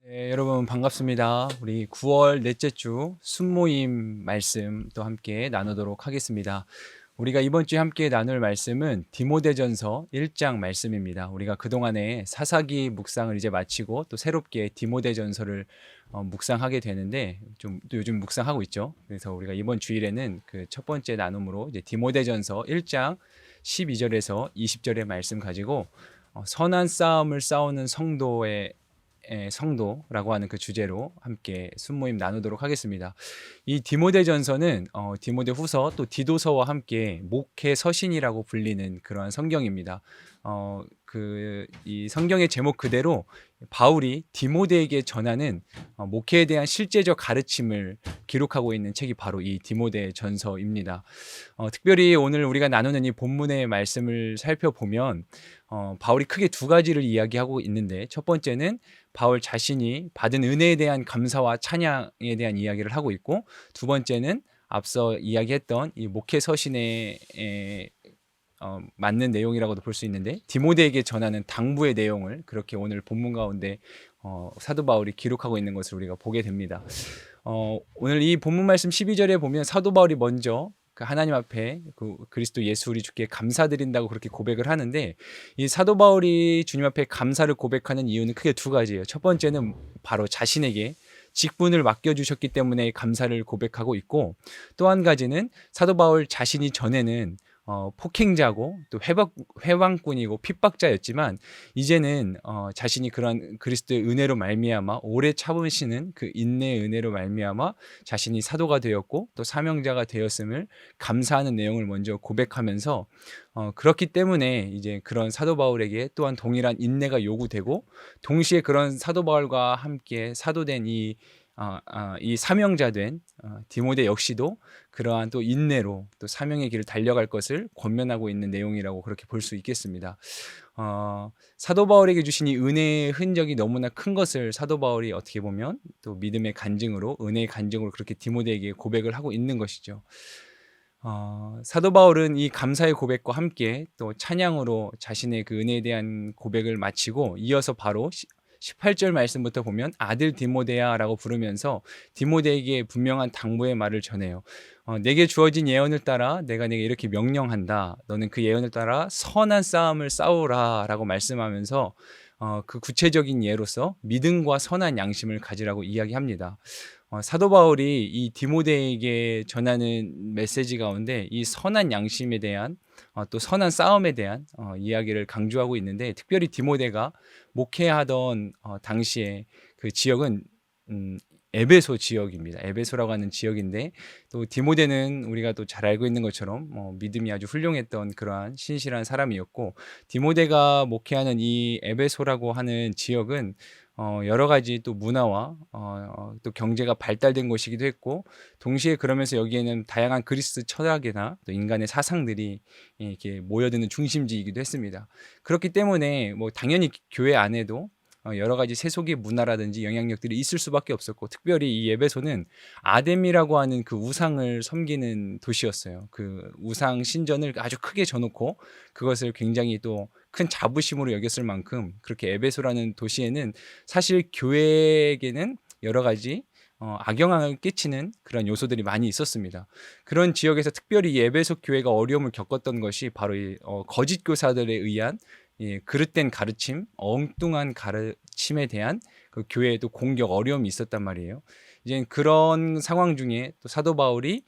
네, 여러분 반갑습니다. 우리 9월 넷째 주 순모임 말씀 또 함께 나누도록 하겠습니다. 우리가 이번 주에 함께 나눌 말씀은 디모데전서 1장 말씀입니다. 우리가 그동안에 사사기 묵상을 이제 마치고 또 새롭게 디모데전서를 묵상하게 되는데 좀 또 요즘 묵상하고 있죠. 그래서 우리가 이번 주일에는 그 첫 번째 나눔으로 이제 디모데전서 1장 12절에서 20절의 말씀 가지고 선한 싸움을 싸우는 성도라고 하는 그 주제로 함께 순모임 나누도록 하겠습니다. 이 디모데전서는 디모데후서 또 디도서와 함께 목회 서신이라고 불리는 그러한 성경입니다. 이 성경의 제목 그대로 바울이 디모데에게 전하는 목회에 대한 실제적 가르침을 기록하고 있는 책이 바로 이 디모데전서입니다. 특별히 오늘 우리가 나누는 이 본문의 말씀을 살펴보면 바울이 크게 두 가지를 이야기하고 있는데, 첫 번째는 바울 자신이 받은 은혜에 대한 감사와 찬양에 대한 이야기를 하고 있고, 두 번째는 앞서 이야기했던 이 목회 서신에 맞는 내용이라고도 볼 수 있는데, 디모데에게 전하는 당부의 내용을 그렇게 오늘 본문 가운데 사도 바울이 기록하고 있는 것을 우리가 보게 됩니다. 오늘 이 본문 말씀 12절에 보면 사도 바울이 먼저 그 하나님 앞에 그 그리스도 예수 우리 주께 감사드린다고 그렇게 고백을 하는데, 이 사도 바울이 주님 앞에 감사를 고백하는 이유는 크게 두 가지예요. 첫 번째는 바로 자신에게 직분을 맡겨주셨기 때문에 감사를 고백하고 있고, 또 한 가지는 사도 바울 자신이 전에는 폭행자고 또 회방꾼이고 핍박자였지만, 이제는 자신이 그러한 그리스도의 은혜로 말미암아 오래 참으시는 그 인내의 은혜로 말미암아 자신이 사도가 되었고 또 사명자가 되었음을 감사하는 내용을 먼저 고백하면서, 그렇기 때문에 이제 그런 사도 바울에게 또한 동일한 인내가 요구되고, 동시에 그런 사도 바울과 함께 사도된 이 사명자된 디모데 역시도 그러한 또 인내로 또 사명의 길을 달려갈 것을 권면하고 있는 내용이라고 그렇게 볼 수 있겠습니다. 사도 바울에게 주신 이 은혜의 흔적이 너무나 큰 것을 사도 바울이 어떻게 보면 또 믿음의 간증으로, 은혜의 간증으로 그렇게 디모데에게 고백을 하고 있는 것이죠. 사도 바울은 이 감사의 고백과 함께 또 찬양으로 자신의 그 은혜에 대한 고백을 마치고, 이어서 바로 18절 말씀부터 보면 아들 디모데야라고 부르면서 디모데에게 분명한 당부의 말을 전해요. 내게 주어진 예언을 따라 내가 네게 이렇게 명령한다. 너는 그 예언을 따라 선한 싸움을 싸우라 라고 말씀하면서 그 구체적인 예로서 믿음과 선한 양심을 가지라고 이야기합니다. 사도 바울이 이 디모데에게 전하는 메시지 가운데 이 선한 양심에 대한 또 선한 싸움에 대한 이야기를 강조하고 있는데, 특별히 디모데가 목회하던 당시에 그 지역은 에베소 지역입니다. 에베소라고 하는 지역인데, 또 디모데는 우리가 또 잘 알고 있는 것처럼 믿음이 아주 훌륭했던 그러한 신실한 사람이었고, 디모데가 목회하는 이 에베소라고 하는 지역은 여러 가지 또 문화와 또 경제가 발달된 곳이기도 했고, 동시에 그러면서 여기에는 다양한 그리스 철학이나 또 인간의 사상들이 이렇게 모여드는 중심지이기도 했습니다. 그렇기 때문에 당연히 교회 안에도 여러 가지 세속의 문화라든지 영향력들이 있을 수밖에 없었고, 특별히 이 에베소는 아뎀이라고 하는 그 우상을 섬기는 도시였어요. 그 우상 신전을 아주 크게 져놓고 그것을 굉장히 또 큰 자부심으로 여겼을 만큼, 그렇게 에베소라는 도시에는 사실 교회에게는 여러 가지 악영향을 끼치는 그런 요소들이 많이 있었습니다. 그런 지역에서 특별히 이 에베소 교회가 어려움을 겪었던 것이 바로 이 거짓 교사들에 의한 그릇된 가르침, 엉뚱한 가르침에 대한 그 교회의 또 공격, 어려움이 있었단 말이에요. 이제 그런 상황 중에 또 사도 바울이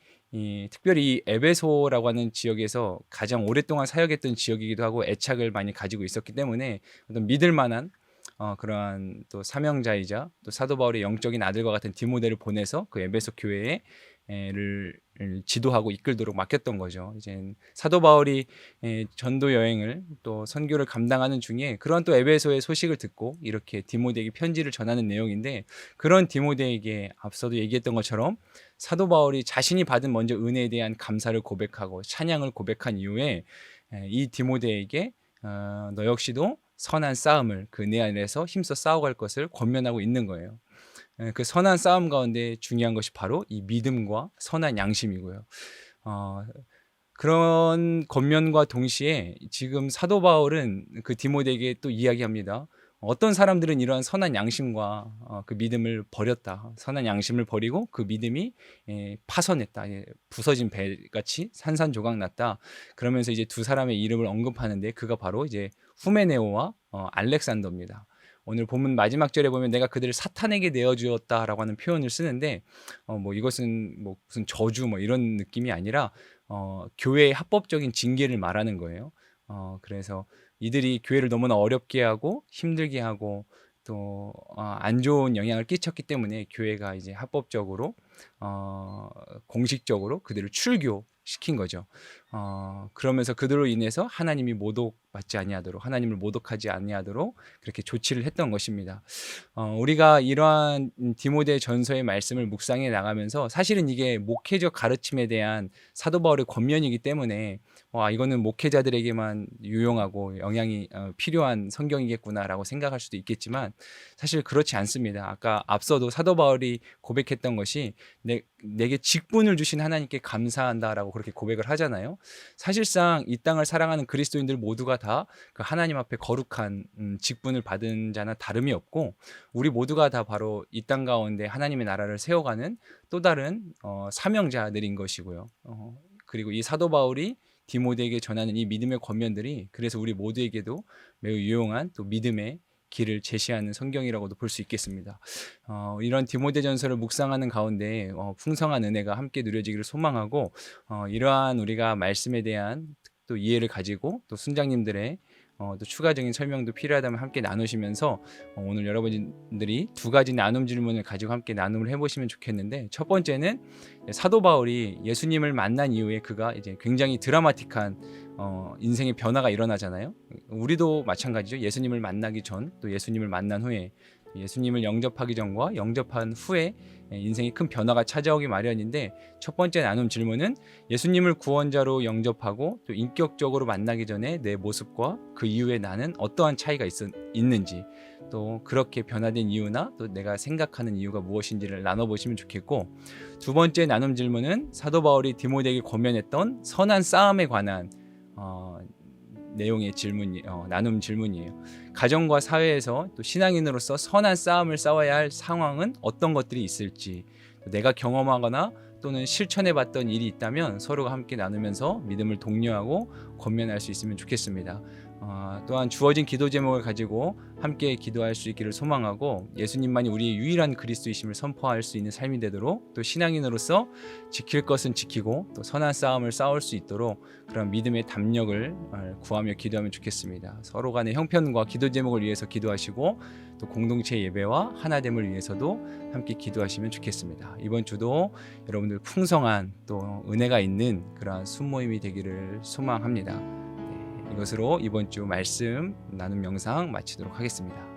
특별히 이 에베소라고 하는 지역에서 가장 오랫동안 사역했던 지역이기도 하고 애착을 많이 가지고 있었기 때문에 어떤 믿을 만한 그러한 또 사명자이자 또 사도 바울의 영적인 아들과 같은 디모데를 보내서 그 에베소 교회를 지도하고 이끌도록 맡겼던 거죠. 이제 사도 바울이 전도 여행을 또 선교를 감당하는 중에 그런 또 에베소의 소식을 듣고 이렇게 디모데에게 편지를 전하는 내용인데, 그런 디모데에게 앞서도 얘기했던 것처럼 사도 바울이 자신이 받은 먼저 은혜에 대한 감사를 고백하고 찬양을 고백한 이후에 이 디모데에게 너 역시도 선한 싸움을 그 내 안에서 힘써 싸워갈 것을 권면하고 있는 거예요. 그 선한 싸움 가운데 중요한 것이 바로 이 믿음과 선한 양심이고요. 그런 권면과 동시에 지금 사도 바울은 그 디모데에게 또 이야기합니다. 어떤 사람들은 이러한 선한 양심과 그 믿음을 버렸다. 선한 양심을 버리고 그 믿음이 파손했다. 부서진 배같이 산산조각 났다. 그러면서 이제 두 사람의 이름을 언급하는데 그가 바로 이제 후메네오와 알렉산더입니다. 오늘 본문 마지막 절에 보면 내가 그들을 사탄에게 내어주었다라고 하는 표현을 쓰는데 뭐 이것은 뭐 무슨 저주 뭐 이런 느낌이 아니라 교회의 합법적인 징계를 말하는 거예요. 그래서 이들이 교회를 너무나 어렵게 하고 힘들게 하고 또 안 좋은 영향을 끼쳤기 때문에 교회가 이제 합법적으로 공식적으로 그들을 출교시킨 거죠. 그러면서 그들로 인해서 하나님이 모독받지 아니하도록 하나님을 모독하지 아니하도록 그렇게 조치를 했던 것입니다. 우리가 이러한 디모데 전서의 말씀을 묵상해 나가면서 사실은 이게 목회적 가르침에 대한 사도 바울의 권면이기 때문에 이거는 목회자들에게만 유용하고 영향이 필요한 성경이겠구나라고 생각할 수도 있겠지만 사실 그렇지 않습니다. 아까 앞서도 사도 바울이 고백했던 것이 내게 직분을 주신 하나님께 감사한다라고 그렇게 고백을 하잖아요. 사실상 이 땅을 사랑하는 그리스도인들 모두가 다 그 하나님 앞에 거룩한 직분을 받은 자나 다름이 없고 우리 모두가 다 바로 이 땅 가운데 하나님의 나라를 세워가는 또 다른 사명자들인 것이고요. 그리고 이 사도 바울이 디모데에게 전하는 이 믿음의 권면들이 그래서 우리 모두에게도 매우 유용한 또 믿음의 길을 제시하는 성경이라고도 볼 수 있겠습니다. 이런 디모데전서를 묵상하는 가운데 풍성한 은혜가 함께 누려지기를 소망하고 이러한 우리가 말씀에 대한 또 이해를 가지고 또 순장님들의 또 추가적인 설명도 필요하다면 함께 나누시면서 오늘 여러분들이 두 가지 나눔 질문을 가지고 함께 나눔을 해보시면 좋겠는데 첫 번째는 사도 바울이 예수님을 만난 이후에 그가 이제 굉장히 드라마틱한 인생의 변화가 일어나잖아요. 우리도 마찬가지죠. 예수님을 만나기 전 또 예수님을 만난 후에 예수님을 영접하기 전과 영접한 후에 인생이 큰 변화가 찾아오기 마련인데 첫 번째 나눔 질문은 예수님을 구원자로 영접하고 또 인격적으로 만나기 전에 내 모습과 그 이후에 나는 어떠한 차이가 있는지 또 그렇게 변화된 이유나 또 내가 생각하는 이유가 무엇인지를 나눠보시면 좋겠고 두 번째 나눔 질문은 사도 바울이 디모데에게 권면했던 선한 싸움에 관한 내용의 나눔 질문이에요. 가정과 사회에서 또 신앙인으로서 선한 싸움을 싸워야 할 상황은 어떤 것들이 있을지 내가 경험하거나 또는 실천해봤던 일이 있다면 서로가 함께 나누면서 믿음을 독려하고 권면할 수 있으면 좋겠습니다. 또한 주어진 기도 제목을 가지고 함께 기도할 수 있기를 소망하고 예수님만이 우리의 유일한 그리스도이심을 선포할 수 있는 삶이 되도록 또 신앙인으로서 지킬 것은 지키고 또 선한 싸움을 싸울 수 있도록 그런 믿음의 담력을 구하며 기도하면 좋겠습니다. 서로 간의 형편과 기도 제목을 위해서 기도하시고 또 공동체 예배와 하나됨을 위해서도 함께 기도하시면 좋겠습니다. 이번 주도 여러분들 풍성한 또 은혜가 있는 그러한 순모임이 되기를 소망합니다. 이것으로 이번 주 말씀 나눔 영상 마치도록 하겠습니다.